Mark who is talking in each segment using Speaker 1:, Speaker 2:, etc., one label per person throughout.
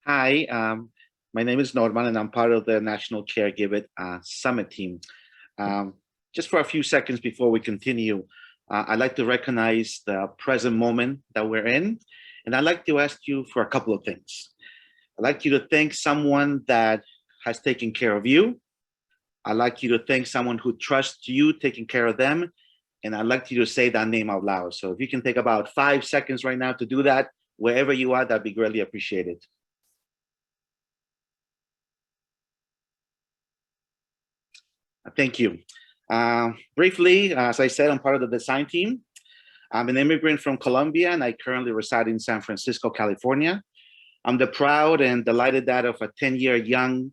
Speaker 1: Hi, my name is Norman, and I'm part of the National Caregiver Summit team. Um, just for a few seconds before we continue, I'd like to recognize the present moment that we're in, and I'd like to ask you for a couple of things. I'd like you to thank someone that has taken care of you. I'd like you to thank someone who trusts you taking care of them, and I'd like you to say that name out loud. So if you can take about 5 seconds right now to do that, wherever you are, that'd be greatly appreciated. Thank you. Briefly, as I said, I'm part of the design team. I'm an immigrant from Colombia, and I currently reside in San Francisco, California. I'm the proud and delighted dad of a 10-year young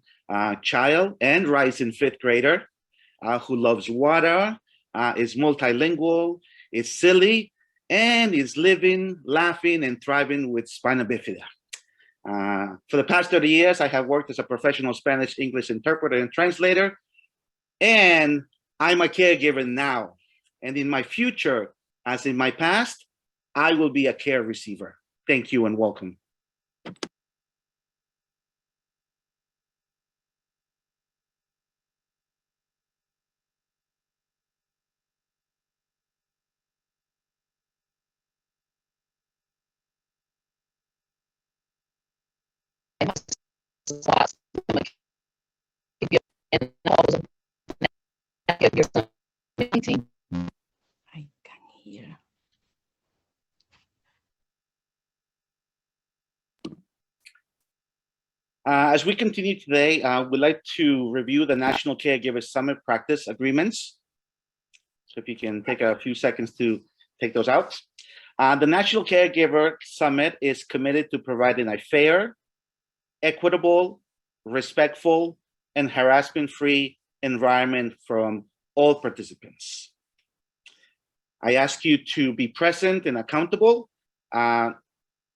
Speaker 1: child and rising fifth grader who loves water, is multilingual, is silly, and is living, laughing, and thriving with spina bifida. For the past 30 years, I have worked as a professional Spanish English interpreter and translator, and I'm a caregiver now. And in my future, as in my past, I will be a care receiver. Thank you and welcome.
Speaker 2: I can hear.
Speaker 1: As we continue today, we'd like to review the National Caregiver Summit practice agreements. So if you can take a few seconds to take those out. The National Caregiver Summit is committed to providing a fair, equitable, respectful, and harassment-free environment from all participants. I ask you to be present and accountable.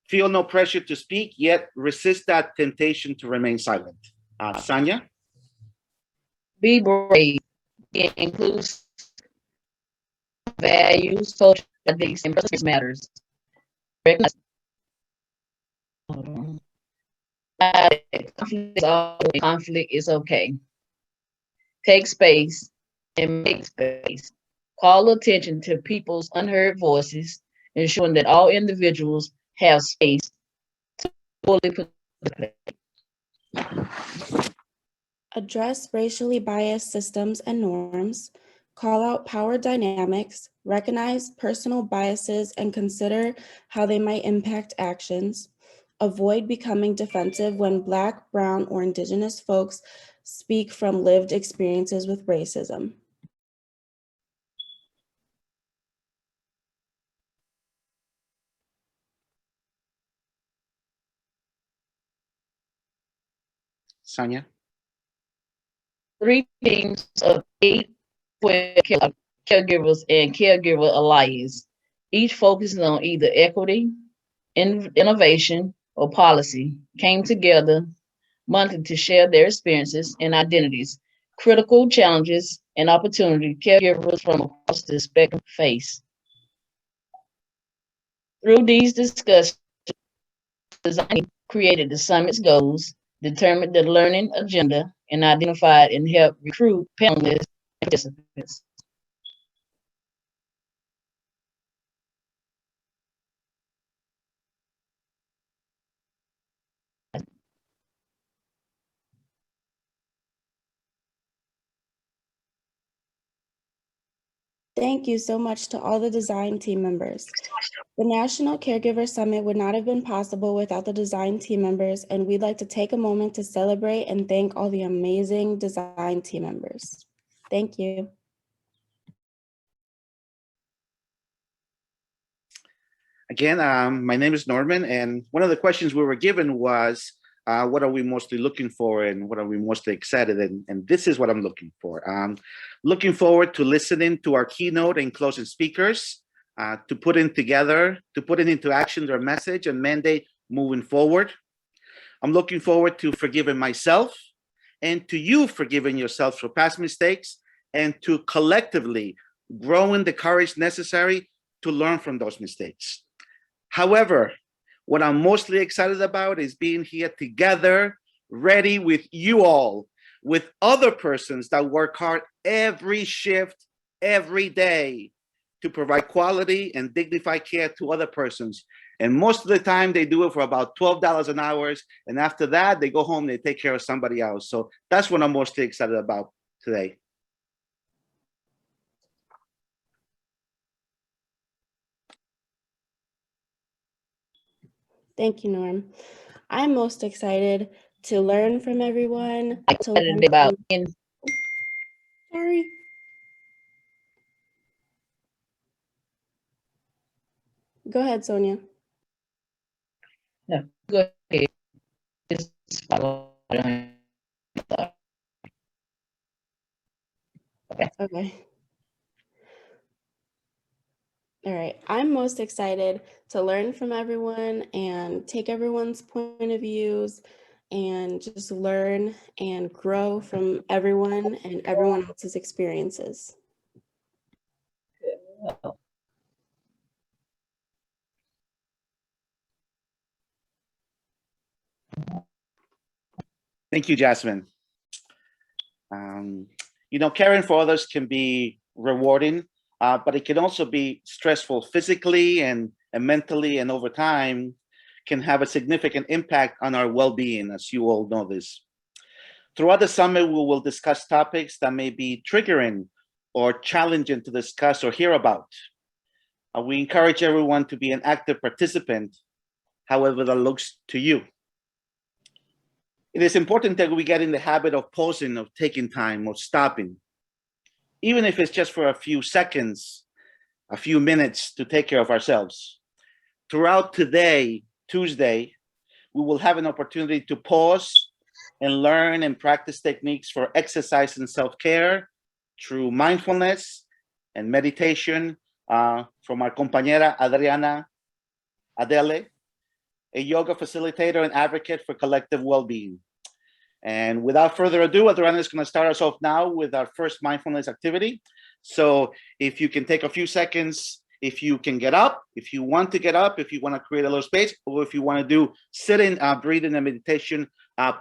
Speaker 1: Feel no pressure to speak, yet resist that temptation to remain silent. Sanya?
Speaker 2: Be brave. Be inclusive. Values, social ethics, and personal matters. Recognize conflict is okay. Take space and make space. Call attention to people's unheard voices, ensuring that all individuals have space to fully participate.
Speaker 3: Address racially biased systems and norms, call out power dynamics, recognize personal biases, and consider how they might impact actions. Avoid becoming defensive when Black, Brown, or Indigenous folks speak from lived experiences with racism.
Speaker 1: Sanya?
Speaker 2: 3 teams of 8 caregivers and caregiver alliance, each focusing on either equity, innovation, or policy, came together monthly to share their experiences and identities, critical challenges, and opportunity caregivers from across the spectrum face. Through these discussions, design created the summit's goals, determined the learning agenda, and identified and helped recruit panelists and participants.
Speaker 3: Thank you so much to all the design team members. The National Caregiver Summit would not have been possible without the design team members, and we'd like to take a moment to celebrate and thank all the amazing design team members. Thank you.
Speaker 1: Again, my name is Norman, and one of the questions we were given was, what are we mostly looking for and what are we mostly excited in? And this is what I'm looking for. Looking forward to listening to our keynote and closing speakers, to put into action their message and mandate moving forward. I'm looking forward to forgiving myself and to you forgiving yourself for past mistakes and to collectively growing the courage necessary to learn from those mistakes. However, What I'm mostly excited about is being here together, ready with you all, with other persons that work hard every shift, every day to provide quality and dignified care to other persons. And most of the time they do it for about $12 an hour. And after that, they go home and they take care of somebody else. So that's what I'm mostly excited about today.
Speaker 3: Thank you, Norm. I'm most excited to learn from everyone.
Speaker 2: Excited about
Speaker 3: Sorry. Go ahead, Sonia.
Speaker 2: No, go ahead. Just follow.
Speaker 3: Okay. All right. I'm most excited to learn from everyone and take everyone's point of views and just learn and grow from everyone and everyone else's experiences.
Speaker 1: Thank you, Jasmine. Caring for others can be rewarding, but it can also be stressful physically and mentally, and over time can have a significant impact on our well-being, as you all know this. Throughout the summit, we will discuss topics that may be triggering or challenging to discuss or hear about. We encourage everyone to be an active participant, however that looks to you. It is important that we get in the habit of pausing, of taking time, of stopping, even if it's just for a few seconds, a few minutes to take care of ourselves. Throughout today, Tuesday, we will have an opportunity to pause and learn and practice techniques for exercise and self-care through mindfulness and meditation from our compañera Adriana Adelé, a yoga facilitator and advocate for collective well-being. And without further ado, Adriana is going to start us off now with our first mindfulness activity. So if you can take a few seconds, if you can get up, if you want to get up, if you want to create a little space, or if you want to do sitting, breathing, and meditation,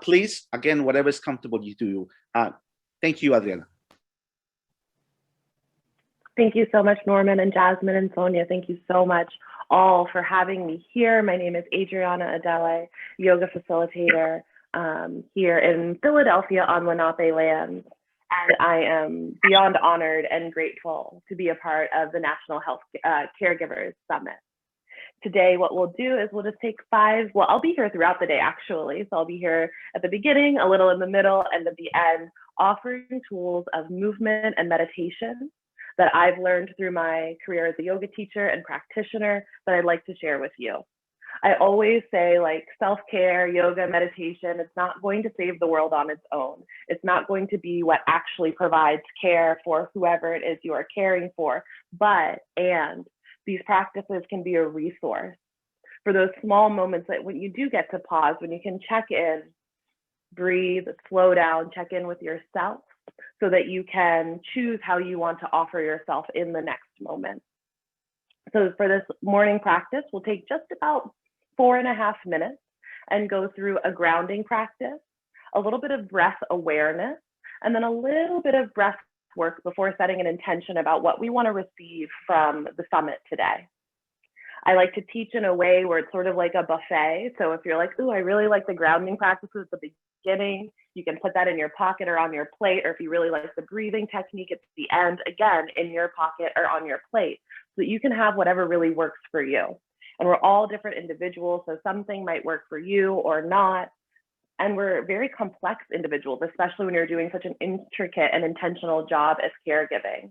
Speaker 1: please, again, whatever is comfortable you do. Thank you, Adriana.
Speaker 4: Thank you so much, Norman and Jasmine and Sonia. Thank you so much all for having me here. My name is Adriana Adelé, yoga facilitator here in Philadelphia on Lenape land. And I am beyond honored and grateful to be a part of the National Caregiver Summit. Today, what we'll do is we'll just take I'll be here throughout the day actually. So I'll be here at the beginning, a little in the middle, and at the end, offering tools of movement and meditation that I've learned through my career as a yoga teacher and practitioner that I'd like to share with you. I always say, like, self-care, yoga, meditation, it's not going to save the world on its own. It's not going to be what actually provides care for whoever it is you are caring for, and these practices can be a resource for those small moments that when you do get to pause, when you can check in, breathe, slow down, check in with yourself, so that you can choose how you want to offer yourself in the next moment. So for this morning practice, we'll take just about 4.5 minutes and go through a grounding practice, a little bit of breath awareness, and then a little bit of breath work before setting an intention about what we want to receive from the summit today. I like to teach in a way where it's sort of like a buffet. So if you're like, ooh, I really like the grounding practices at the beginning, you can put that in your pocket or on your plate, or if you really like the breathing technique at the end, again, in your pocket or on your plate, so that you can have whatever really works for you. And we're all different individuals, so something might work for you or not. And we're very complex individuals, especially when you're doing such an intricate and intentional job as caregiving,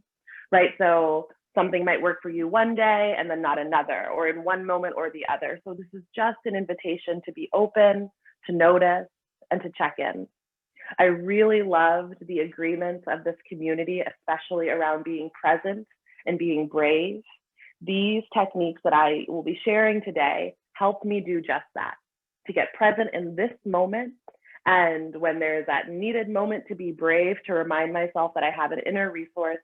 Speaker 4: right? So something might work for you one day and then not another, or in one moment or the other. So this is just an invitation to be open, to notice, and to check in. I really loved the agreements of this community, especially around being present and being brave. These techniques that I will be sharing today help me do just that, to get present in this moment. And when there's that needed moment to be brave, to remind myself that I have an inner resource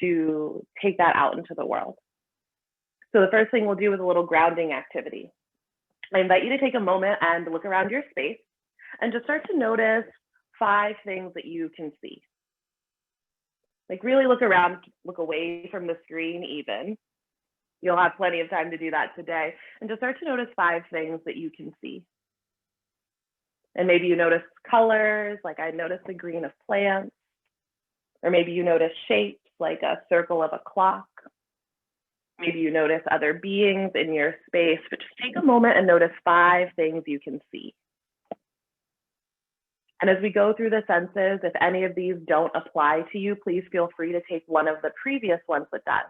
Speaker 4: to take that out into the world. So the first thing we'll do is a little grounding activity. I invite you to take a moment and look around your space and just start to notice 5 things that you can see. Like really look around, look away from the screen even. You'll have plenty of time to do that today. And just start to notice 5 things that you can see. And maybe you notice colors, like I noticed the green of plants. Or maybe you notice shapes, like a circle of a clock. Maybe you notice other beings in your space, but just take a moment and notice 5 things you can see. And as we go through the senses, if any of these don't apply to you, please feel free to take one of the previous ones that does.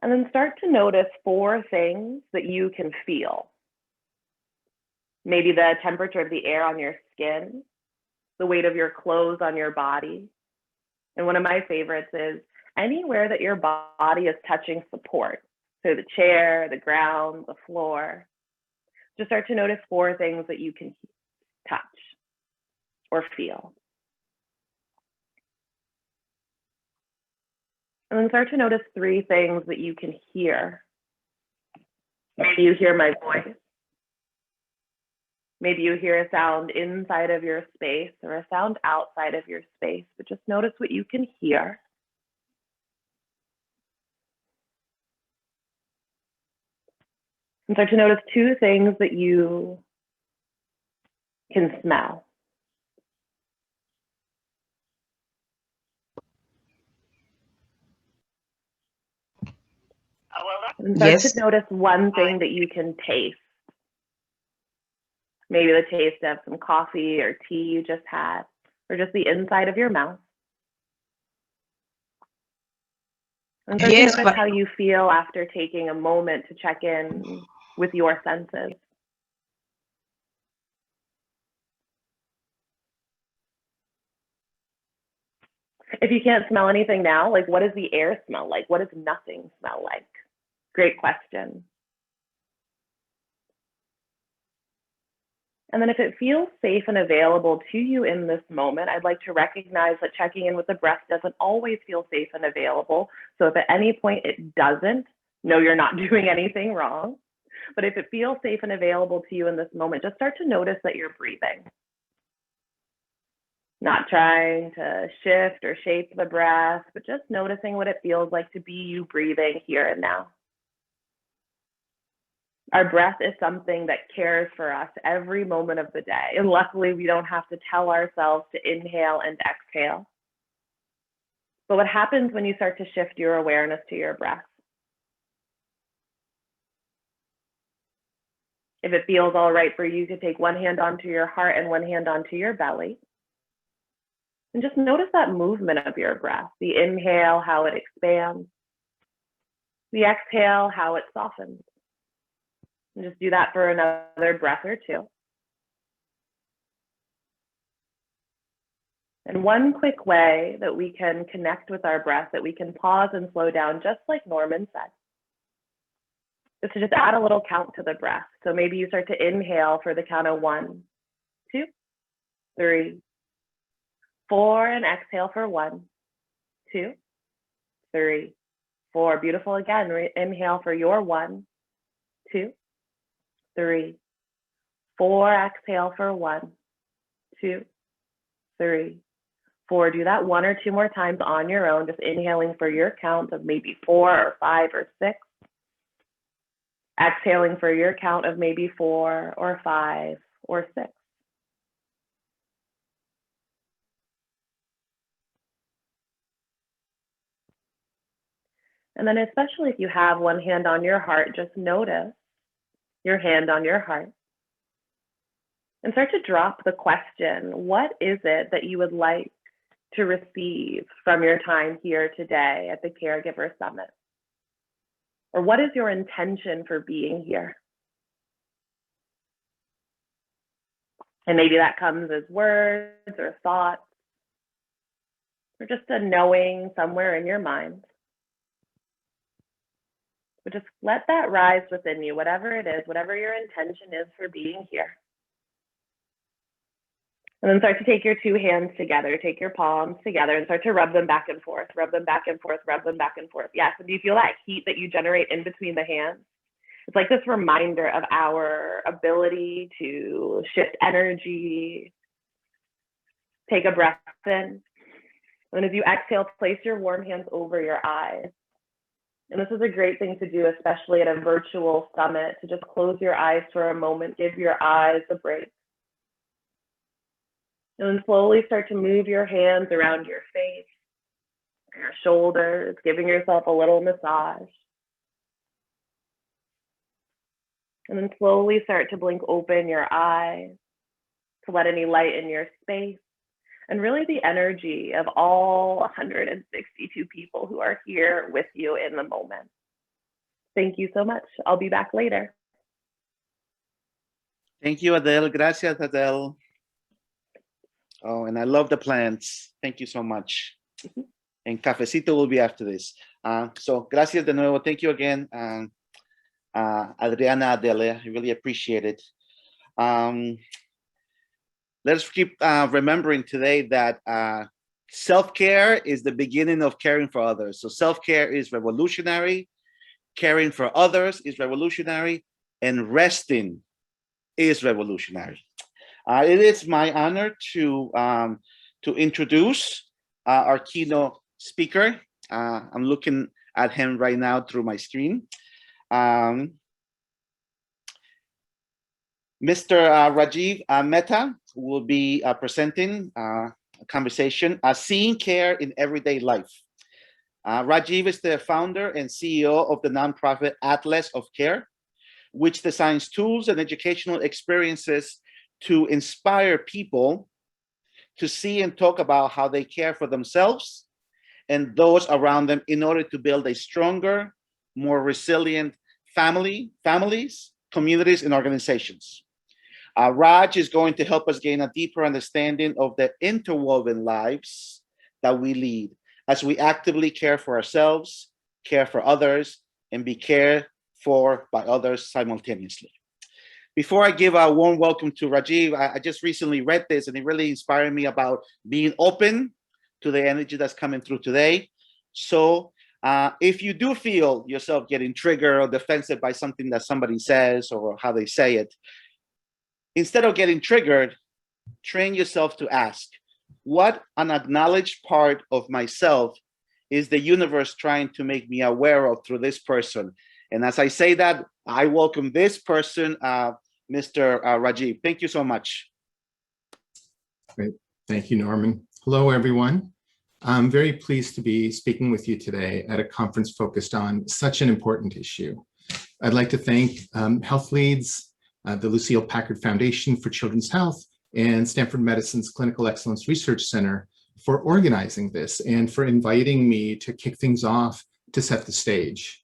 Speaker 4: And then start to notice 4 things that you can feel. Maybe the temperature of the air on your skin, the weight of your clothes on your body. And one of my favorites is anywhere that your body is touching support. So the chair, the ground, the floor. Just start to notice 4 things that you can touch or feel. And then start to notice 3 things that you can hear. Maybe you hear my voice. Maybe you hear a sound inside of your space or a sound outside of your space, but just notice what you can hear. And start to notice 2 things that you can smell. And start to notice 1 thing that you can taste. Maybe the taste of some coffee or tea you just had, or just the inside of your mouth. And start to notice how you feel after taking a moment to check in with your senses. If you can't smell anything now, like what does the air smell like? What does nothing smell like? Great question. And then if it feels safe and available to you in this moment, I'd like to recognize that checking in with the breath doesn't always feel safe and available. So if at any point it doesn't, know you're not doing anything wrong. But if it feels safe and available to you in this moment, just start to notice that you're breathing. Not trying to shift or shape the breath, but just noticing what it feels like to be you breathing here and now. Our breath is something that cares for us every moment of the day. And luckily, we don't have to tell ourselves to inhale and exhale. But what happens when you start to shift your awareness to your breath? If it feels all right for you to take one hand onto your heart and one hand onto your belly, and just notice that movement of your breath. The inhale, how it expands. The exhale, how it softens. And just do that for another breath or 2. And one quick way that we can connect with our breath, that we can pause and slow down, just like Norman said, is to just add a little count to the breath. So maybe you start to inhale for the count of 1, 2, 3, 4, and exhale for 1, 2, 3, 4. Beautiful. Again, inhale for your 1, 2, 3, 4. Exhale for 1, 2, 3, 4. Do that 1 or 2 more times on your own, just inhaling for your count of maybe 4 or 5 or 6. Exhaling for your count of maybe 4 or 5 or 6. And then especially if you have one hand on your heart, just notice your hand on your heart. And start to drop the question, what is it that you would like to receive from your time here today at the Caregiver Summit? Or what is your intention for being here? And maybe that comes as words or thoughts, or just a knowing somewhere in your mind. But just let that rise within you, whatever it is, whatever your intention is for being here. And then start to take your two hands together, take your palms together and start to rub them back and forth, rub them back and forth, rub them back and forth. Yes, and do you feel that heat that you generate in between the hands? It's like this reminder of our ability to shift energy. Take a breath in. And as you exhale, place your warm hands over your eyes. And this is a great thing to do, especially at a virtual summit, to just close your eyes for a moment, give your eyes a break. And then slowly start to move your hands around your face, your shoulders, giving yourself a little massage. And then slowly start to blink open your eyes to let any light in your space. And really the energy of all 162 people who are here with you in the moment. Thank you so much. I'll be back later.
Speaker 1: Thank you, Adele. Gracias, Adele. Oh, and I love the plants. Thank you so much. And cafecito will be after this. So gracias de nuevo. Thank you again, Adriana Adelé. I really appreciate it. Let's keep remembering today that self-care is the beginning of caring for others. So self-care is revolutionary, caring for others is revolutionary, and resting is revolutionary. It is my honor to introduce our keynote speaker. I'm looking at him right now through my screen. Mr. Rajiv Mehta will be presenting a conversation, Seeing Care in Everyday Life. Rajiv is the founder and CEO of the nonprofit Atlas of Care, which designs tools and educational experiences to inspire people to see and talk about how they care for themselves and those around them in order to build a stronger, more resilient families, communities, and organizations. Raj is going to help us gain a deeper understanding of the interwoven lives that we lead as we actively care for ourselves, care for others, and be cared for by others simultaneously. Before I give a warm welcome to Rajiv, I just recently read this and it really inspired me about being open to the energy that's coming through today. So if you do feel yourself getting triggered or defensive by something that somebody says or how they say it, instead of getting triggered, train yourself to ask, what unacknowledged part of myself is the universe trying to make me aware of through this person? And as I say that, I welcome this person, Mr. Rajiv. Thank you so much.
Speaker 5: Great. Thank you, Norman. Hello, everyone. I'm very pleased to be speaking with you today at a conference focused on such an important issue. I'd like to thank Health Leads, the Lucille Packard Foundation for Children's Health, and Stanford Medicine's Clinical Excellence Research Center for organizing this and for inviting me to kick things off to set the stage.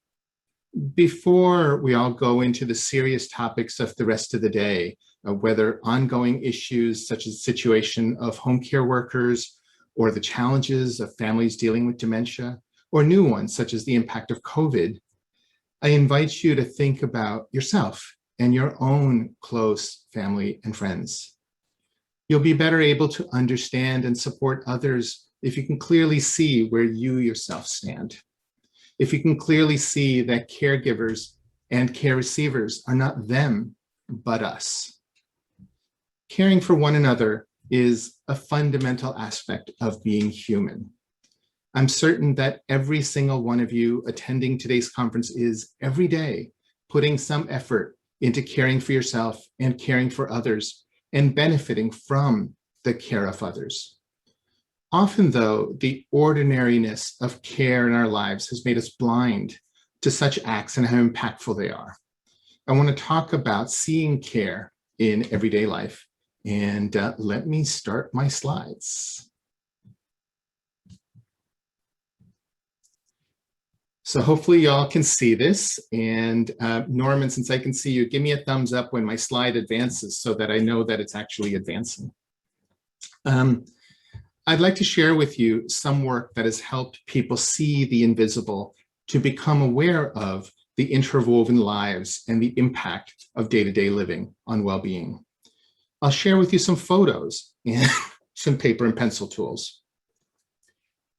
Speaker 5: Before we all go into the serious topics of the rest of the day, whether ongoing issues such as the situation of home care workers or the challenges of families dealing with dementia, or new ones such as the impact of COVID, I invite you to think about yourself and your own close family and friends. You'll be better able to understand and support others if you can clearly see where you yourself stand. If you can clearly see that caregivers and care receivers are not them, but us. Caring for one another is a fundamental aspect of being human. I'm certain that every single one of you attending today's conference is every day putting some effort into caring for yourself and caring for others and benefiting from the care of others. Often, though, the ordinariness of care in our lives has made us blind to such acts and how impactful they are. I want to talk about seeing care in everyday life. And let me start my slides. So hopefully y'all can see this. And Norman, since I can see you, give me a thumbs up when my slide advances so that I know that it's actually advancing. I'd like to share with you some work that has helped people see the invisible to become aware of the interwoven lives and the impact of day-to-day living on well-being. I'll share with you some photos and some paper and pencil tools.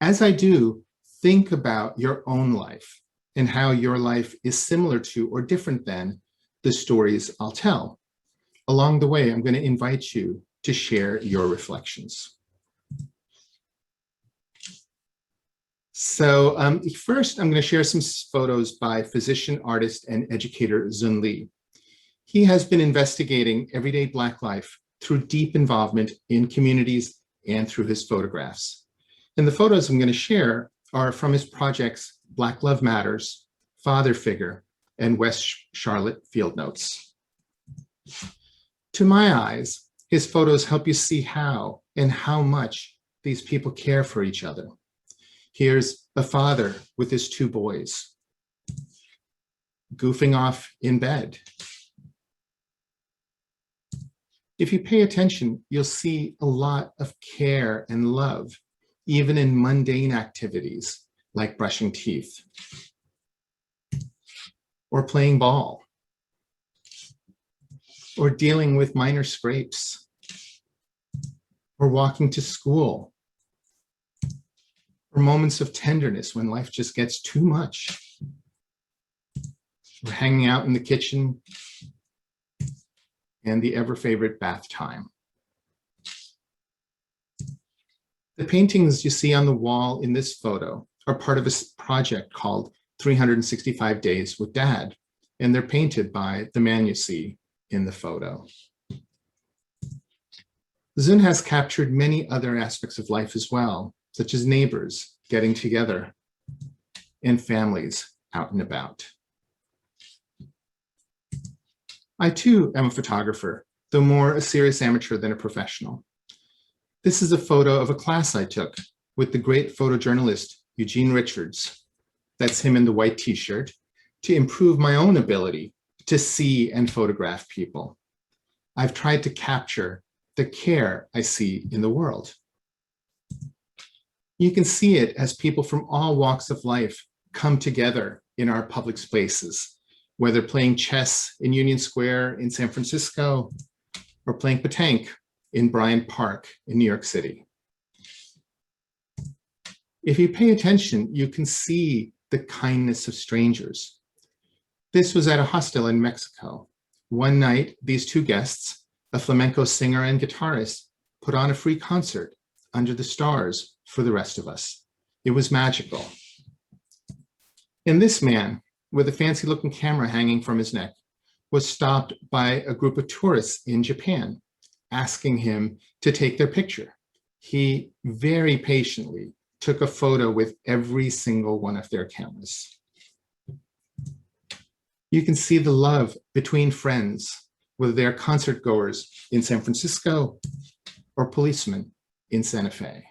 Speaker 5: As I do, think about your own life and how your life is similar to or different than the stories I'll tell. Along the way, I'm going to invite you to share your reflections. So first, I'm going to share some photos by physician, artist, and educator Xun Li. He has been investigating everyday Black life through deep involvement in communities and through his photographs. And the photos I'm going to share are from his projects Black Love Matters, Father Figure, and West Charlotte Field Notes. To my eyes, his photos help you see how and how much these people care for each other. Here's a father with his two boys, goofing off in bed. If you pay attention, you'll see a lot of care and love, even in mundane activities like brushing teeth or playing ball or dealing with minor scrapes or walking to school or moments of tenderness when life just gets too much or hanging out in the kitchen and the ever-favorite bath time. The paintings you see on the wall in this photo are part of a project called 365 Days with Dad, and they're painted by the man you see in the photo. Xun has captured many other aspects of life as well, such as neighbors getting together and families out and about. I too am a photographer, though more a serious amateur than a professional. This is a photo of a class I took with the great photojournalist Eugene Richards, that's him in the white t-shirt, to improve my own ability to see and photograph people. I've tried to capture the care I see in the world. You can see it as people from all walks of life come together in our public spaces, whether playing chess in Union Square in San Francisco or playing petanque in Bryant Park in New York City. If you pay attention, you can see the kindness of strangers. This was at a hostel in Mexico. One night, these two guests, a flamenco singer and guitarist, put on a free concert under the stars for the rest of us. It was magical. And this man, with a fancy looking camera hanging from his neck, was stopped by a group of tourists in Japan, asking him to take their picture. He very patiently took a photo with every single one of their cameras. You can see the love between friends, whether they're concert goers in San Francisco or policemen in Santa Fe.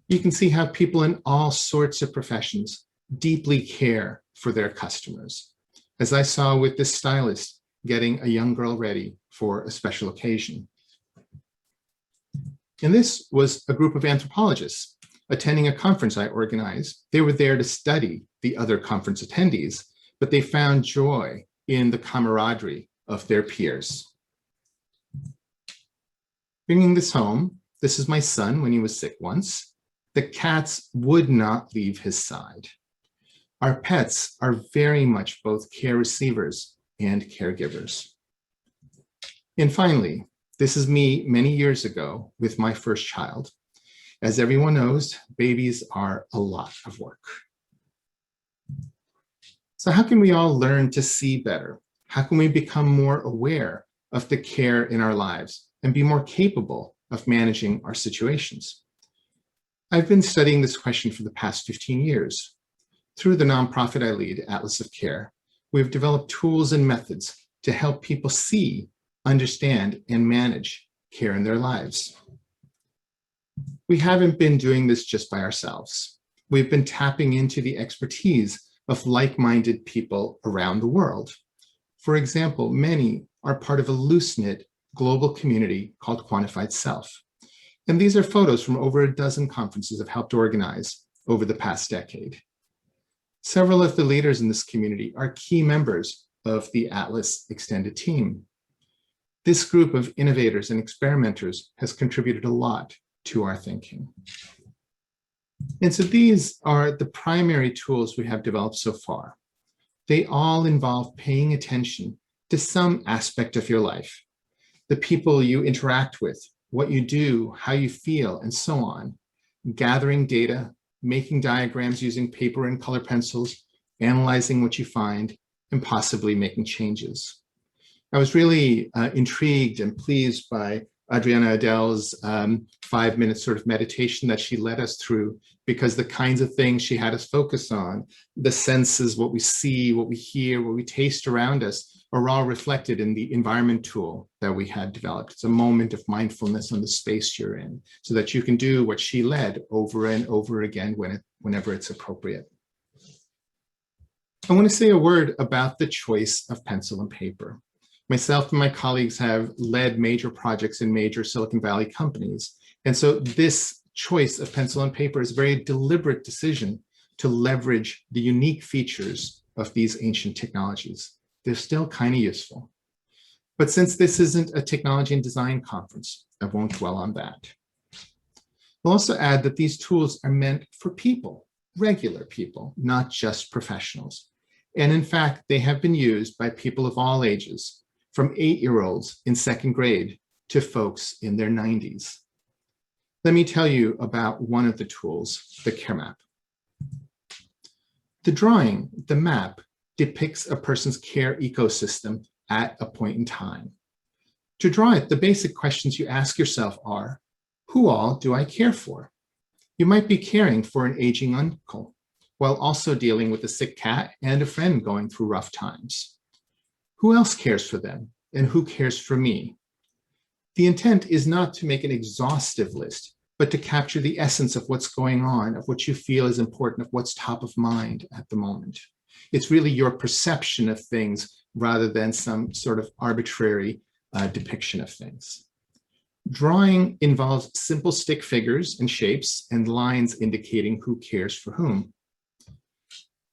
Speaker 5: You can see how people in all sorts of professions deeply care for their customers, as I saw with this stylist getting a young girl ready for a special occasion. And this was a group of anthropologists attending a conference I organized. They were there to study the other conference attendees, but they found joy in the camaraderie of their peers. Bringing this home, this is my son when he was sick once. The cats would not leave his side. Our pets are very much both care receivers and caregivers. And finally, this is me many years ago with my first child. As everyone knows, babies are a lot of work. So how can we all learn to see better? How can we become more aware of the care in our lives and be more capable of managing our situations? I've been studying this question for the past 15 years. Through the nonprofit I lead, Atlas of Care, we've developed tools and methods to help people see, understand, and manage care in their lives. We haven't been doing this just by ourselves. We've been tapping into the expertise of like-minded people around the world. For example, many are part of a loose-knit global community called Quantified Self. And these are photos from over a dozen conferences I've helped organize over the past decade. Several of the leaders in this community are key members of the Atlas extended team. This group of innovators and experimenters has contributed a lot to our thinking. And so these are the primary tools we have developed so far. They all involve paying attention to some aspect of your life, the people you interact with, what you do, how you feel, and so on, gathering data, making diagrams using paper and color pencils, analyzing what you find, and possibly making changes. I was really intrigued and pleased by Adriana Adelé's 5-minute sort of meditation that she led us through, because the kinds of things she had us focus on, the senses, what we see, what we hear, what we taste around us, are all reflected in the environment tool that we had developed. It's a moment of mindfulness on the space you're in, so that you can do what she led over and over again whenever it's appropriate. I want to say a word about the choice of pencil and paper. Myself and my colleagues have led major projects in major Silicon Valley companies. And so this choice of pencil and paper is a very deliberate decision to leverage the unique features of these ancient technologies. They're still kind of useful. But since this isn't a technology and design conference, I won't dwell on that. We'll also add that these tools are meant for people, regular people, not just professionals. And in fact, they have been used by people of all ages, from 8-year-olds in 2nd grade to folks in their 90s. Let me tell you about one of the tools, the care map. The drawing, the map, depicts a person's care ecosystem at a point in time. To draw it, the basic questions you ask yourself are, who all do I care for? You might be caring for an aging uncle, while also dealing with a sick cat and a friend going through rough times. Who else cares for them, and who cares for me? The intent is not to make an exhaustive list, but to capture the essence of what's going on, of what you feel is important, of what's top of mind at the moment. It's really your perception of things rather than some sort of arbitrary depiction of things. Drawing involves simple stick figures and shapes and lines indicating who cares for whom.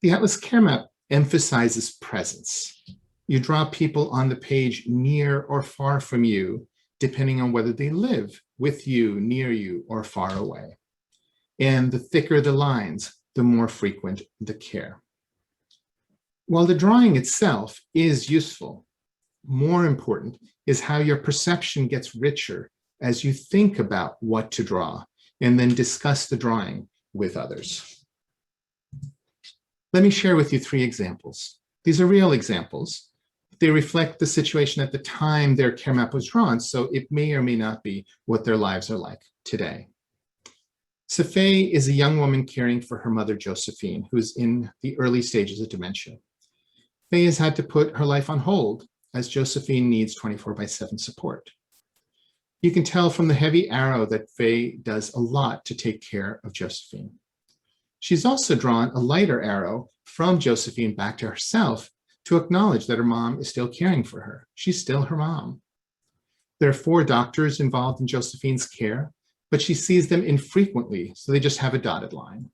Speaker 5: The Atlas Care Map emphasizes presence. You draw people on the page near or far from you, depending on whether they live with you, near you, or far away. And the thicker the lines, the more frequent the care. While the drawing itself is useful, more important is how your perception gets richer as you think about what to draw and then discuss the drawing with others. Let me share with you 3 examples. These are real examples. They reflect the situation at the time their care map was drawn, so it may or may not be what their lives are like today. Safay is a young woman caring for her mother, Josephine, who's in the early stages of dementia. Faye has had to put her life on hold as Josephine needs 24/7 support. You can tell from the heavy arrow that Faye does a lot to take care of Josephine. She's also drawn a lighter arrow from Josephine back to herself to acknowledge that her mom is still caring for her. She's still her mom. There are 4 doctors involved in Josephine's care, but she sees them infrequently, so they just have a dotted line.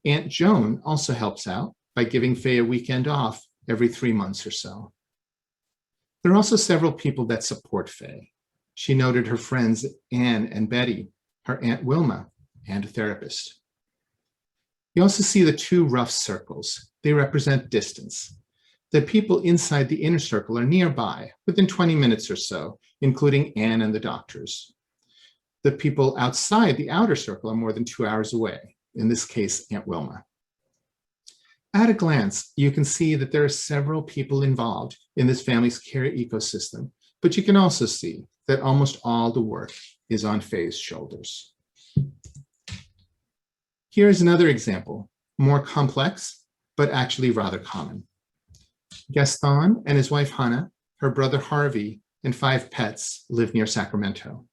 Speaker 5: Aunt Joan also helps out by giving Faye a weekend off every 3 months or so. There are also several people that support Faye. She noted her friends Anne and Betty, her Aunt Wilma, and a therapist. You also see the 2 rough circles. They represent distance. The people inside the inner circle are nearby, within 20 minutes or so, including Anne and the doctors. The people outside the outer circle are more than 2 hours away, in this case, Aunt Wilma. At a glance, you can see that there are several people involved in this family's care ecosystem, but you can also see that almost all the work is on Faye's shoulders. Here's another example, more complex, but actually rather common. Gaston and his wife Hannah, her brother Harvey, and 5 pets live near Sacramento.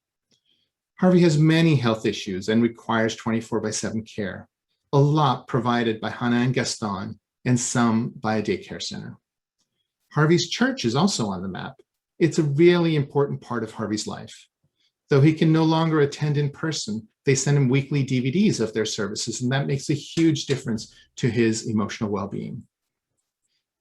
Speaker 5: Harvey has many health issues and requires 24/7 care, a lot provided by Hannah and Gaston, and some by a daycare center. Harvey's church is also on the map. It's a really important part of Harvey's life. Though he can no longer attend in person, they send him weekly DVDs of their services, and that makes a huge difference to his emotional well-being.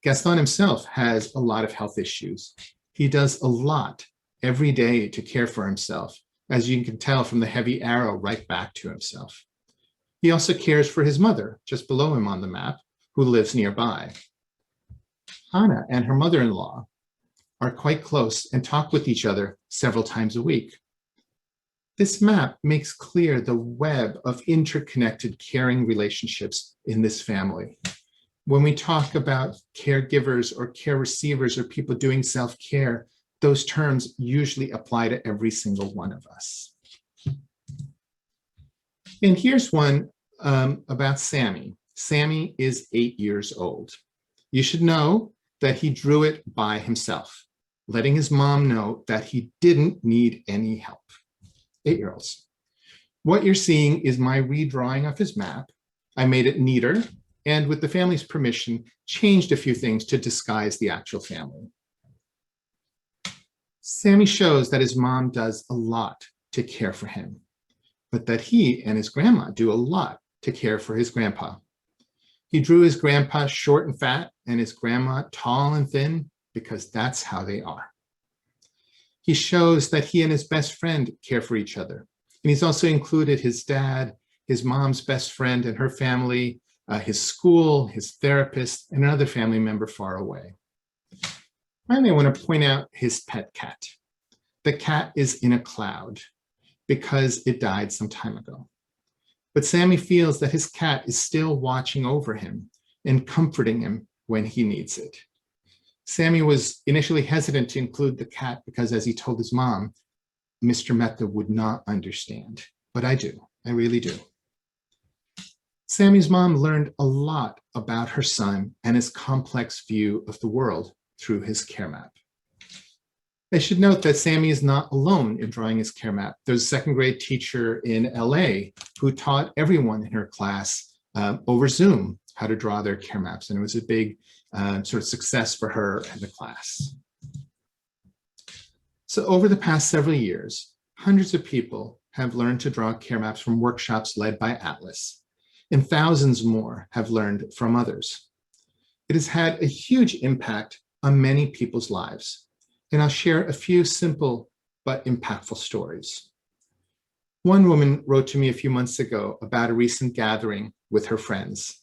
Speaker 5: Gaston himself has a lot of health issues. He does a lot every day to care for himself, as you can tell from the heavy arrow right back to himself. He also cares for his mother, just below him on the map, who lives nearby. Hannah and her mother-in-law are quite close and talk with each other several times a week. This map makes clear the web of interconnected caring relationships in this family. When we talk about caregivers or care receivers or people doing self-care, those terms usually apply to every single one of us. And here's one about Sammy. Sammy is 8 years old. You should know that he drew it by himself, letting his mom know that he didn't need any help. 8-year-olds. What you're seeing is my redrawing of his map. I made it neater, and with the family's permission, changed a few things to disguise the actual family. Sammy shows that his mom does a lot to care for him, but that he and his grandma do a lot to care for his grandpa. He drew his grandpa short and fat and his grandma tall and thin because that's how they are. He shows that he and his best friend care for each other. And he's also included his dad, his mom's best friend and her family, his school, his therapist, and another family member far away. Finally, I want to point out his pet cat. The cat is in a cloud because it died some time ago. But Sammy feels that his cat is still watching over him and comforting him when he needs it. Sammy was initially hesitant to include the cat because, as he told his mom, Mr. Mehta would not understand, but I do, I really do. Sammy's mom learned a lot about her son and his complex view of the world through his care map. I should note that Sammy is not alone in drawing his care map. There's a second grade teacher in LA who taught everyone in her class over Zoom how to draw their care maps, and it was a big sort of success for her and the class. So over the past several years, hundreds of people have learned to draw care maps from workshops led by Atlas, and thousands more have learned from others. It has had a huge impact on many people's lives, and I'll share a few simple but impactful stories. One woman wrote to me a few months ago about a recent gathering with her friends.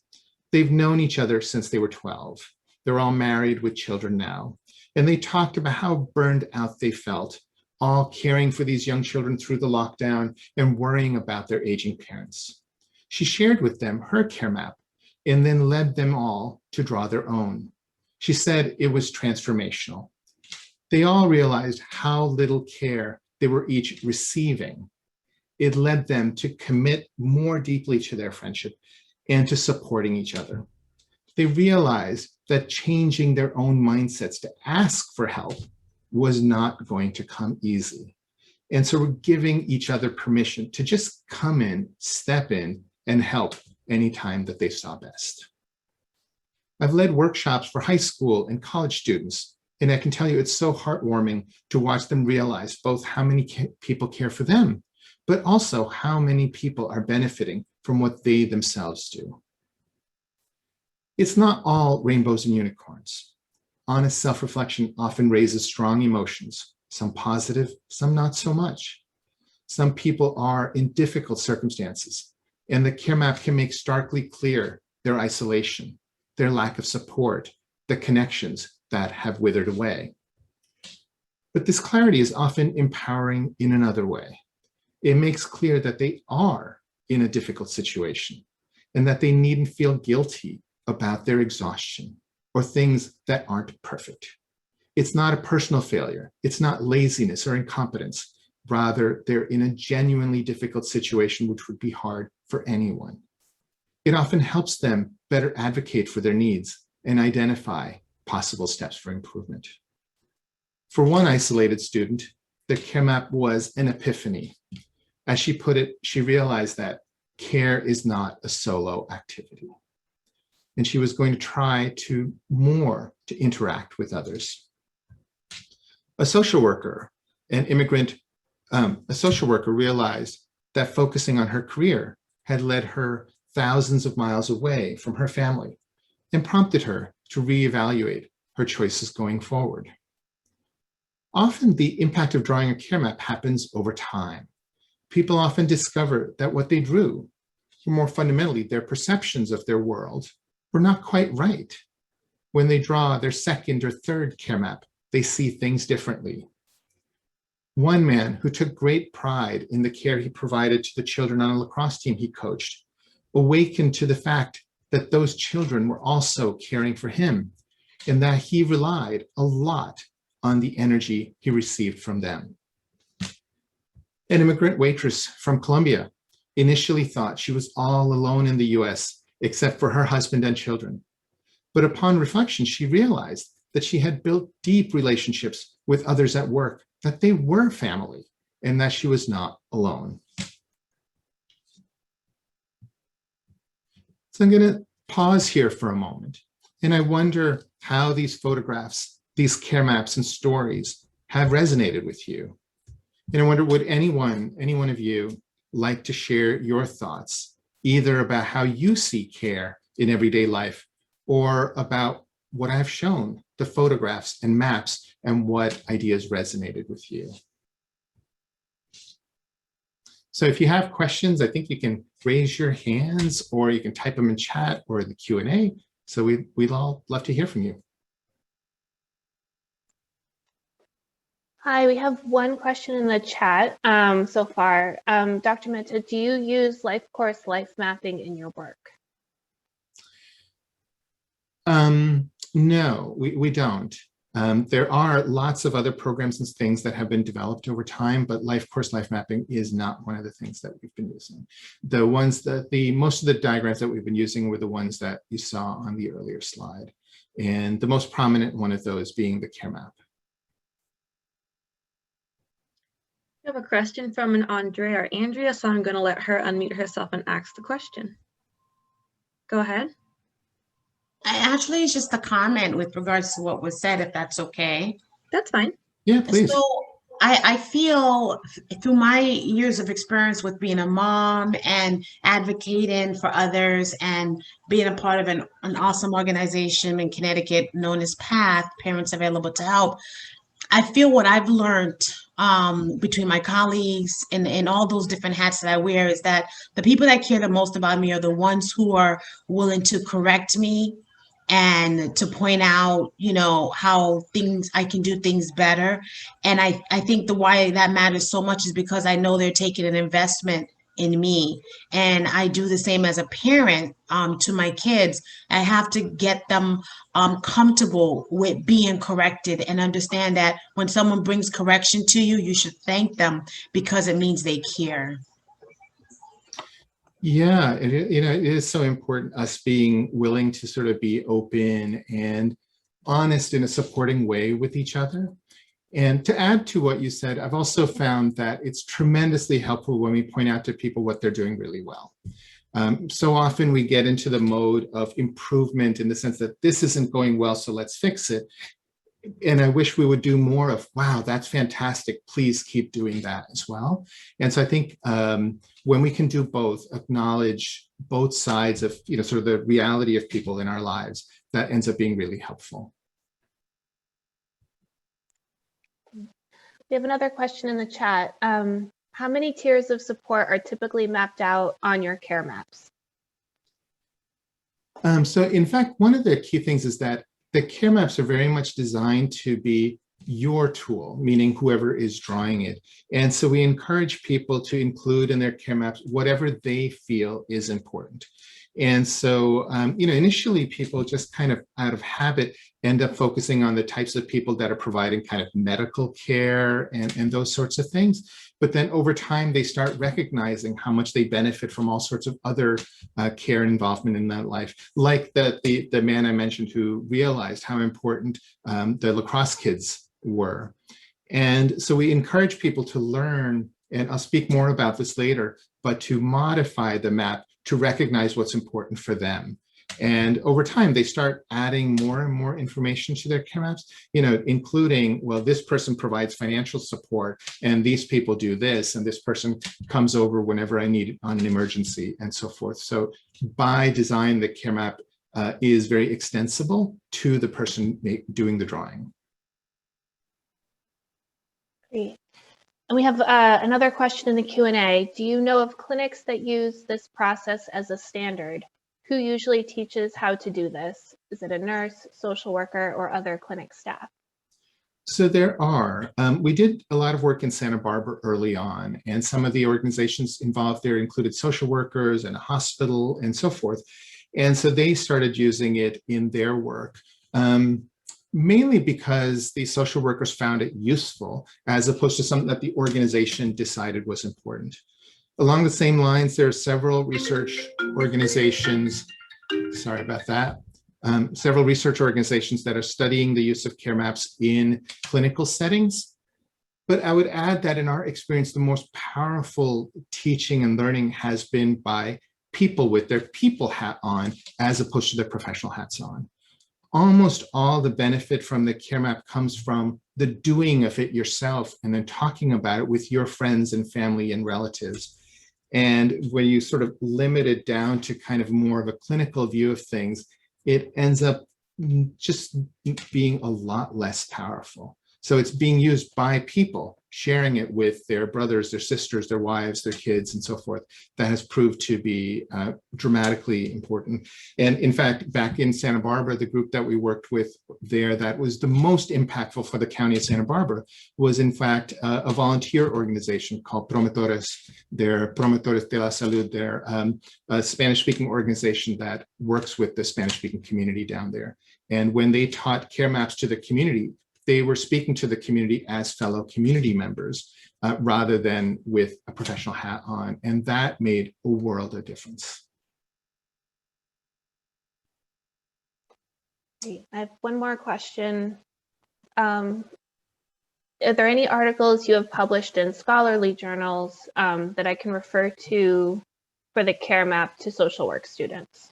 Speaker 5: They've known each other since they were 12. They're all married with children now. And they talked about how burned out they felt, all caring for these young children through the lockdown and worrying about their aging parents. She shared with them her care map and then led them all to draw their own. She said it was transformational. They all realized how little care they were each receiving. It led them to commit more deeply to their friendship and to supporting each other. They realized that changing their own mindsets to ask for help was not going to come easy. And so we're giving each other permission to just come in, step in, and help anytime that they saw best. I've led workshops for high school and college students, and I can tell you it's so heartwarming to watch them realize both how many people care for them, but also how many people are benefiting from what they themselves do. It's not all rainbows and unicorns. Honest self-reflection often raises strong emotions, some positive, some not so much. Some people are in difficult circumstances, and the care map can make starkly clear their isolation, their lack of support, the connections that have withered away. But this clarity is often empowering in another way. It makes clear that they are in a difficult situation and that they needn't feel guilty about their exhaustion or things that aren't perfect. It's not a personal failure. It's not laziness or incompetence. Rather, they're in a genuinely difficult situation, which would be hard for anyone. It often helps them better advocate for their needs and identify possible steps for improvement. For one isolated student, the care map was an epiphany. As she put it, she realized that care is not a solo activity. And she was going to try to interact with others. A social worker realized that focusing on her career had led her thousands of miles away from her family and prompted her to reevaluate her choices going forward. Often the impact of drawing a care map happens over time. People often discover that what they drew, or more fundamentally, their perceptions of their world, were not quite right. When they draw their second or third care map, they see things differently. One man who took great pride in the care he provided to the children on a lacrosse team he coached awakened to the fact that those children were also caring for him, and that he relied a lot on the energy he received from them. An immigrant waitress from Colombia initially thought she was all alone in the US, except for her husband and children. But upon reflection, she realized that she had built deep relationships with others at work, that they were family, and that she was not alone. So I'm going to pause here for a moment, and I wonder how these photographs, these care maps and stories have resonated with you. And I wonder, would any one of you like to share your thoughts, either about how you see care in everyday life, or about what I've shown, the photographs and maps, and what ideas resonated with you? So if you have questions, I think you can raise your hands, or you can type them in chat or in the Q&A. So we'd all love to hear from you.
Speaker 6: Hi, we have one question in the chat so far. Dr. Mehta, do you use life course life mapping in your work?
Speaker 5: No, we don't. There are lots of other programs and things that have been developed over time, but life course life mapping is not one of the things that we've been using. The ones that most of the diagrams that we've been using were the ones that you saw on the earlier slide, and the most prominent one of those being the care map.
Speaker 7: We have a question from an Andrea, so I'm going to let her unmute herself and ask the question. Go ahead.
Speaker 8: Actually, it's just a comment with regards to what was said, if that's okay.
Speaker 7: That's fine.
Speaker 5: Yeah, please.
Speaker 8: So I feel through my years of experience with being a mom and advocating for others and being a part of an awesome organization in Connecticut known as PATH, Parents Available to Help, I feel what I've learned between my colleagues and all those different hats that I wear is that the people that care the most about me are the ones who are willing to correct me and to point out, you know, how I can do things better. And I think why that matters so much is because I know they're taking an investment in me. And I do the same as a parent to my kids. I have to get them comfortable with being corrected and understand that when someone brings correction to you, you should thank them because it means they care.
Speaker 5: Yeah, it is so important, us being willing to sort of be open and honest in a supporting way with each other. And to add to what you said, I've also found that it's tremendously helpful when we point out to people what they're doing really well. So often we get into the mode of improvement in the sense that this isn't going well, so let's fix it. And I wish we would do more of, wow, that's fantastic, please keep doing that as well. And so I think when we can do both, acknowledge both sides of, sort of the reality of people in our lives, that ends up being really helpful.
Speaker 6: We have another question in the chat. How many tiers of support are typically mapped out on your care maps?
Speaker 5: So in fact, one of the key things is that the care maps are very much designed to be your tool, meaning whoever is drawing it. And so we encourage people to include in their care maps whatever they feel is important. And so, initially people just kind of out of habit end up focusing on the types of people that are providing kind of medical care and those sorts of things. But then over time, they start recognizing how much they benefit from all sorts of other care and involvement in that life, like the man I mentioned who realized how important the lacrosse kids were. And so we encourage people to learn, and I'll speak more about this later, but to modify the map to recognize what's important for them. And over time, they start adding more and more information to their care maps, including, well, this person provides financial support, and these people do this, and this person comes over whenever I need it on an emergency, and so forth. So by design, the care map is very extensible to the person doing the drawing.
Speaker 6: Great. And we have another question in the Q&A. Do you know of clinics that use this process as a standard? Who usually teaches how to do this? Is it a nurse, social worker, or other clinic staff?
Speaker 5: So there are. We did a lot of work in Santa Barbara early on, and some of the organizations involved there included social workers and a hospital and so forth. And so they started using it in their work, mainly because the social workers found it useful as opposed to something that the organization decided was important. Along the same lines, there are several research organizations, sorry about that, several research organizations that are studying the use of care maps in clinical settings. But I would add that in our experience, the most powerful teaching and learning has been by people with their people hat on, as opposed to their professional hats on. Almost all the benefit from the care map comes from the doing of it yourself and then talking about it with your friends and family and relatives. And when you sort of limit it down to kind of more of a clinical view of things, it ends up just being a lot less powerful. So it's being used by people, sharing it with their brothers, their sisters, their wives, their kids, and so forth. That has proved to be dramatically important. And in fact, back in Santa Barbara, the group that we worked with there that was the most impactful for the county of Santa Barbara was in fact a volunteer organization called Promotores. They're Promotores de la Salud. They're a Spanish-speaking organization that works with the Spanish-speaking community down there. And when they taught care maps to the community, they were speaking to the community as fellow community members rather than with a professional hat on. And that made a world of difference.
Speaker 6: Great. I have one more question. Are there any articles you have published in scholarly journals that I can refer to for the care map to social work students?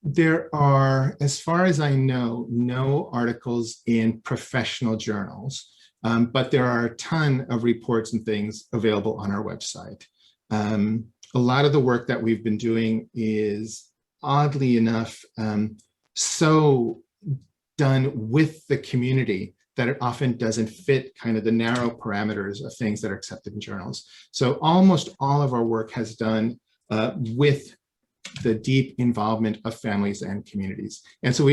Speaker 5: There are, as far as I know, no articles in professional journals, but there are a ton of reports and things available on our website. A lot of the work that we've been doing is, oddly enough, so done with the community that it often doesn't fit kind of the narrow parameters of things that are accepted in journals. So almost all of our work has done with the deep involvement of families and communities. And so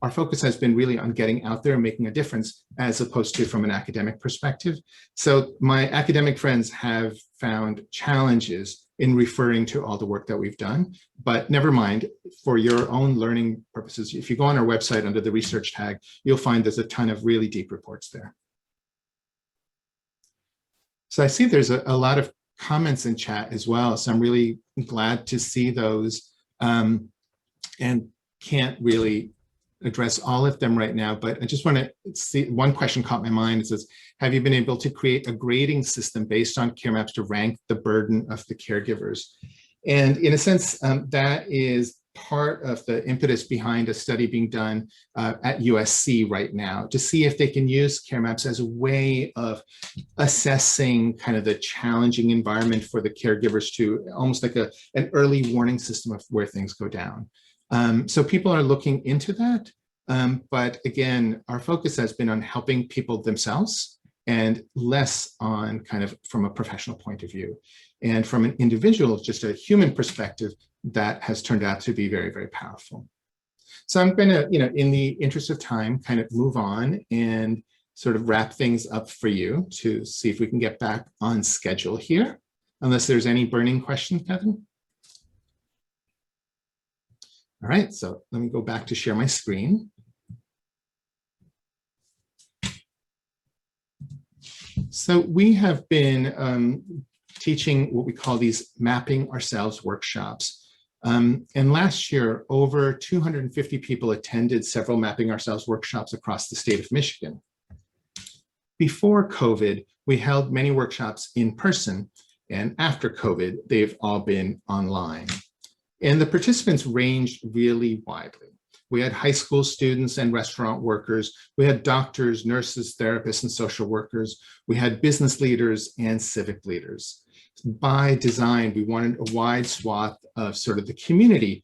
Speaker 5: our focus has been really on getting out there and making a difference as opposed to from an academic perspective. So my academic friends have found challenges in referring to all the work that we've done, but never mind, for your own learning purposes, if you go on our website under the research tag, you'll find there's a ton of really deep reports there. So I see there's a lot of comments in chat as well. So I'm really glad to see those and can't really address all of them right now, but I just want to see, one question caught my mind. It says, have you been able to create a grading system based on care maps to rank the burden of the caregivers? And in a sense, that is part of the impetus behind a study being done at USC right now to see if they can use care maps as a way of assessing kind of the challenging environment for the caregivers to almost like an early warning system of where things go down. So people are looking into that. But again, our focus has been on helping people themselves and less on kind of from a professional point of view. And from an individual, just a human perspective, that has turned out to be very, very powerful. So I'm going to, in the interest of time, kind of move on and sort of wrap things up for you to see if we can get back on schedule here, unless there's any burning questions, Kevin. All right, so let me go back to share my screen. So we have been teaching what we call these mapping ourselves workshops. And last year, over 250 people attended several mapping ourselves workshops across the state of Michigan. Before COVID, we held many workshops in person, and after COVID, they've all been online. And the participants ranged really widely. We had high school students and restaurant workers. We had doctors, nurses, therapists, and social workers. We had business leaders and civic leaders. By design, we wanted a wide swath of sort of the community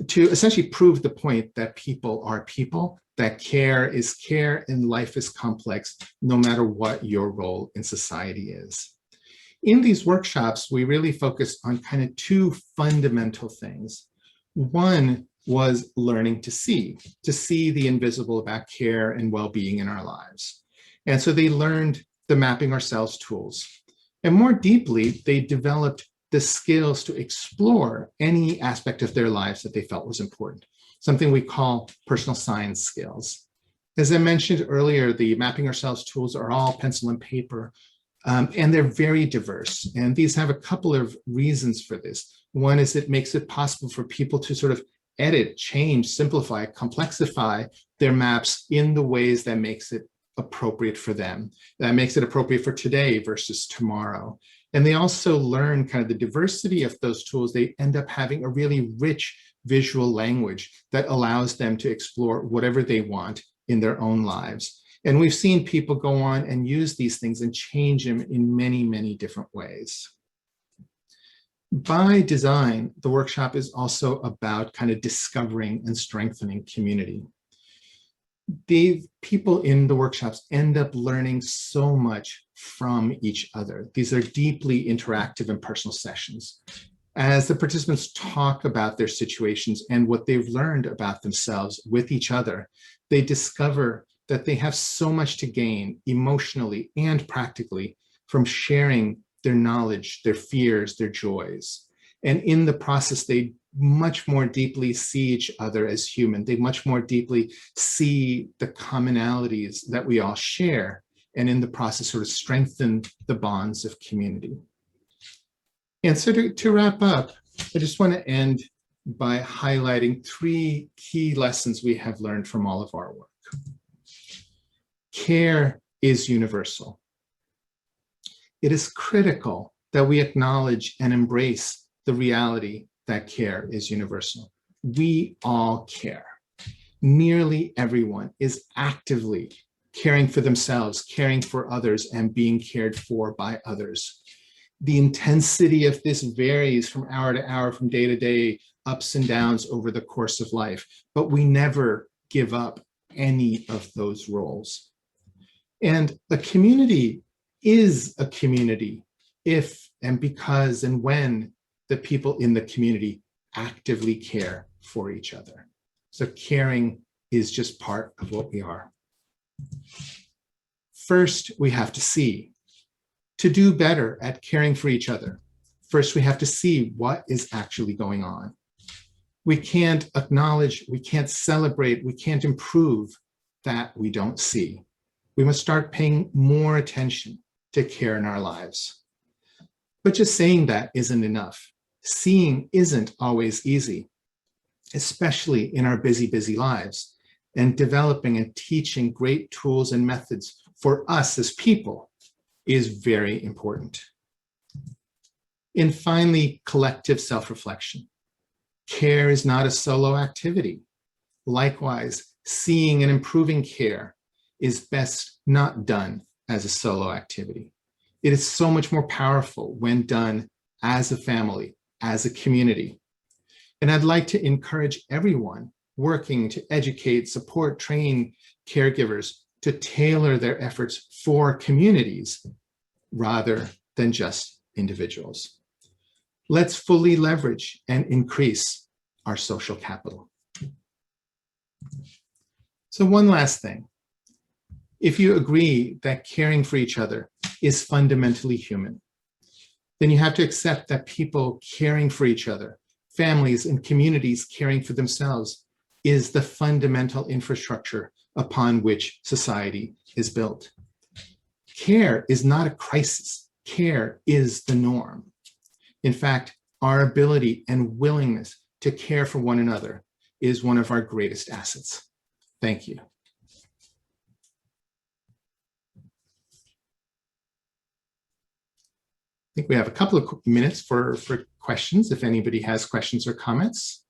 Speaker 5: to essentially prove the point that people are people, that care is care and life is complex, no matter what your role in society is. In these workshops, we really focused on kind of two fundamental things. One was learning to see the invisible about care and well-being in our lives. And so they learned the mapping ourselves tools. And more deeply, they developed the skills to explore any aspect of their lives that they felt was important, something we call personal science skills. As I mentioned earlier, the mapping ourselves tools are all pencil and paper, and they're very diverse. And these have a couple of reasons for this. One is it makes it possible for people to sort of edit, change, simplify, complexify their maps in the ways that makes it appropriate for them. That makes it appropriate for today versus tomorrow. And they also learn kind of the diversity of those tools. They end up having a really rich visual language that allows them to explore whatever they want in their own lives. And we've seen people go on and use these things and change them in many, many different ways. By design, the workshop is also about kind of discovering and strengthening community. The people in the workshops end up learning so much from each other. These are deeply interactive and personal sessions. As the participants talk about their situations and what they've learned about themselves with each other, they discover that they have so much to gain emotionally and practically from sharing their knowledge, their fears, their joys. And in the process, they much more deeply see each other as human. They much more deeply see the commonalities that we all share, and in the process sort of strengthen the bonds of community. And so to wrap up, I just want to end by highlighting three key lessons we have learned from all of our work. Care is universal. It is critical that we acknowledge and embrace the reality that care is universal. We all care. Nearly everyone is actively caring for themselves, caring for others, and being cared for by others. The intensity of this varies from hour to hour, from day to day, ups and downs over the course of life, but we never give up any of those roles. And a community is a community if and because and when the people in the community actively care for each other. So caring is just part of what we are. First, we have to see. To do better at caring for each other, first we have to see what is actually going on. We can't acknowledge, we can't celebrate, we can't improve that we don't see. We must start paying more attention to care in our lives. But just saying that isn't enough. Seeing isn't always easy, especially in our busy, busy lives. And developing and teaching great tools and methods for us as people is very important. And finally, collective self-reflection. Care is not a solo activity. Likewise, seeing and improving care is best not done as a solo activity. It is so much more powerful when done as a family, as a community. And I'd like to encourage everyone working to educate, support, train caregivers to tailor their efforts for communities rather than just individuals. Let's fully leverage and increase our social capital. So one last thing. If you agree that caring for each other is fundamentally human, then you have to accept that people caring for each other, families and communities caring for themselves, is the fundamental infrastructure upon which society is built. Care is not a crisis. Care is the norm. In fact, our ability and willingness to care for one another is one of our greatest assets. Thank you. I think we have a couple of minutes for questions, if anybody has questions or comments.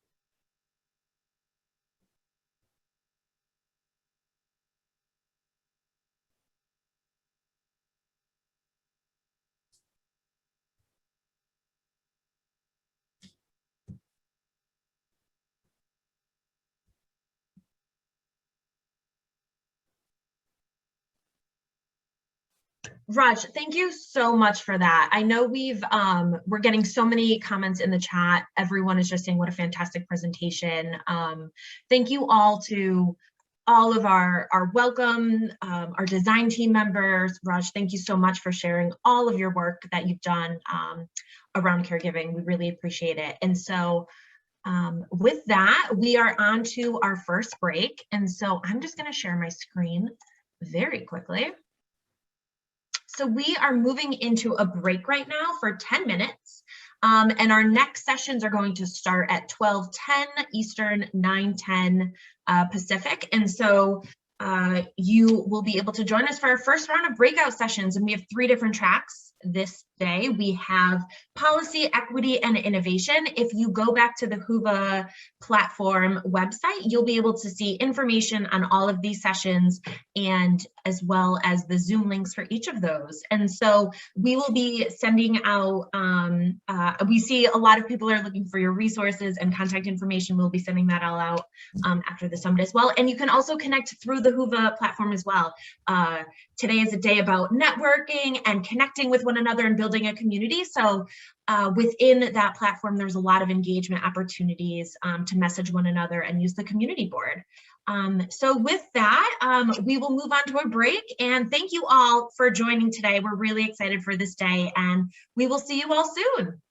Speaker 9: Raj, thank you so much for that. I know we're getting so many comments in the chat. Everyone is just saying what a fantastic presentation. Thank you all to all of our welcome, our design team members. Raj, thank you so much for sharing all of your work that you've done around caregiving. We really appreciate it. And so with that, we are on to our first break. And so I'm just going to share my screen very quickly. So we are moving into a break right now for 10 minutes. And our next sessions are going to start at 12:10 Eastern, 9:10 Pacific. And so you will be able to join us for our first round of breakout sessions. And we have 3 different tracks this day. We have policy, equity, and innovation. If you go back to the Whova platform website, you'll be able to see information on all of these sessions and as well as the Zoom links for each of those. And so we will be sending out, we see a lot of people are looking for your resources and contact information. We'll be sending that all out after the summit as well. And you can also connect through the Whova platform as well. Today is a day about networking and connecting with one another and building a community. So within that platform, there's a lot of engagement opportunities to message one another and use the community board. So with that, we will move on to a break, and thank you all for joining today. We're really excited for this day, and we will see you all soon.